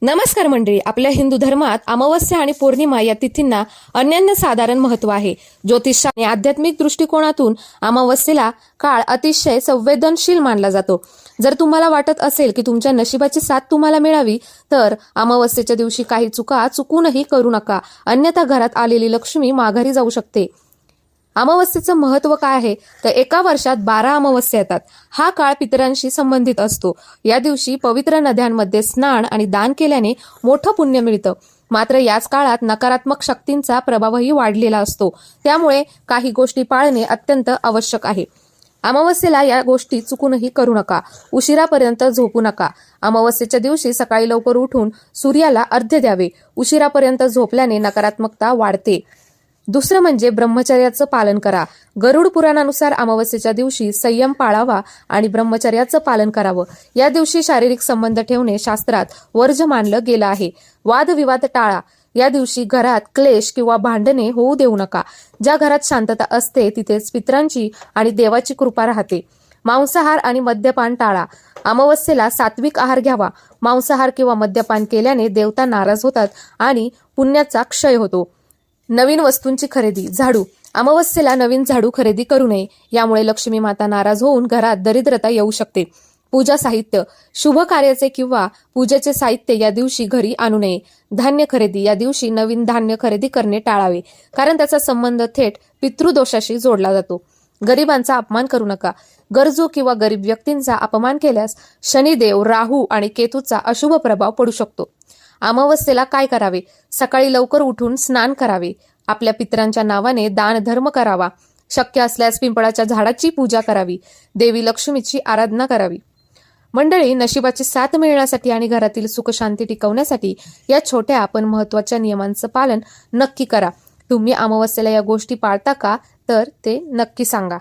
नमस्कार मंडळी, आपल्या हिंदू धर्मात अमावस्या आणि पौर्णिमा या तिथींना अनन्य साधारण महत्व आहे. ज्योतिष आणि आध्यात्मिक दृष्टिकोनातून अमावस्येला काळ अतिशय संवेदनशील मानला जातो. जर तुम्हाला वाटत असेल की तुमच्या नशिबाची साथ तुम्हाला मिळावी तर अमावस्येच्या दिवशी काही चुका चुकूनही करू नका, अन्यथा घरात आलेली लक्ष्मी माघारी जाऊ शकते. अमावस्येचं महत्व काय आहे तर एका वर्षात 12 अमावस्या येतात. हा काळ पितरांशी संबंधित असतो. या दिवशी पवित्र नद्यांमध्ये स्नान आणि दान केल्याने मोठं पुण्य मिळतं. मात्र याच काळात नकारात्मक शक्तींचा प्रभावही वाढलेला असतो. त्यामुळे काही गोष्टी पाळणे अत्यंत आवश्यक आहे. अमावस्येला या गोष्टी चुकूनही करू नका. उशिरापर्यंत झोपू नका. अमावस्येच्या दिवशी सकाळी लवकर उठून सूर्याला अर्घ्य द्यावे. उशिरापर्यंत झोपल्याने नकारात्मकता वाढते. दुसरं म्हणजे ब्रह्मचर्याचं पालन करा. गरुड पुराणानुसार अमावस्येच्या दिवशी संयम पाळावा आणि ब्रह्मचर्याचं पालन करावं. या दिवशी शारीरिक संबंध ठेवणे शास्त्रात वर्ज्य मानलं गेलं आहे. वादविवाद टाळा. या दिवशी घरात क्लेश किंवा भांडणे होऊ देऊ नका. ज्या घरात शांतता असते तिथेच पितरांची आणि देवाची कृपा राहते. मांसाहार आणि मद्यपान टाळा. अमावस्येला सात्विक आहार घ्यावा. मांसाहार किंवा मद्यपान केल्याने देवता नाराज होतात आणि पुण्याचा क्षय होतो. नवीन वस्तूंची खरेदी. झाडू. अमावस्येला नवीन झाडू खरेदी करू नये. यामुळे लक्ष्मी माता नाराज होऊन घरात दरिद्रता येऊ शकते. पूजा साहित्य. शुभ कार्याचे किंवा पूजेचे साहित्य या दिवशी घरी आणू नये. धान्य खरेदी. या दिवशी नवीन धान्य खरेदी करणे टाळावे, कारण त्याचा संबंध थेट पितृदोषाशी जोडला जातो. गरिबांचा अपमान करू नका. गरजू किंवा गरीब व्यक्तींचा अपमान केल्यास शनिदेव, राहू आणि केतूचा अशुभ प्रभाव पडू शकतो. अमावस्येला काय करावे? सकाळी लवकर उठून स्नान करावे. आपल्या पितरांच्या नावाने दान धर्म करावा. शक्य असल्यास पिंपळाच्या झाडाची पूजा करावी. देवी लक्ष्मीची आराधना करावी. मंडळी, नशिबाची साथ मिळण्यासाठी आणि घरातील सुखशांती टिकवण्यासाठी या छोट्या पण महत्त्वाच्या नियमांचं पालन नक्की करा. तुम्ही अमावस्येला या गोष्टी पाळता का? तर ते नक्की सांगा.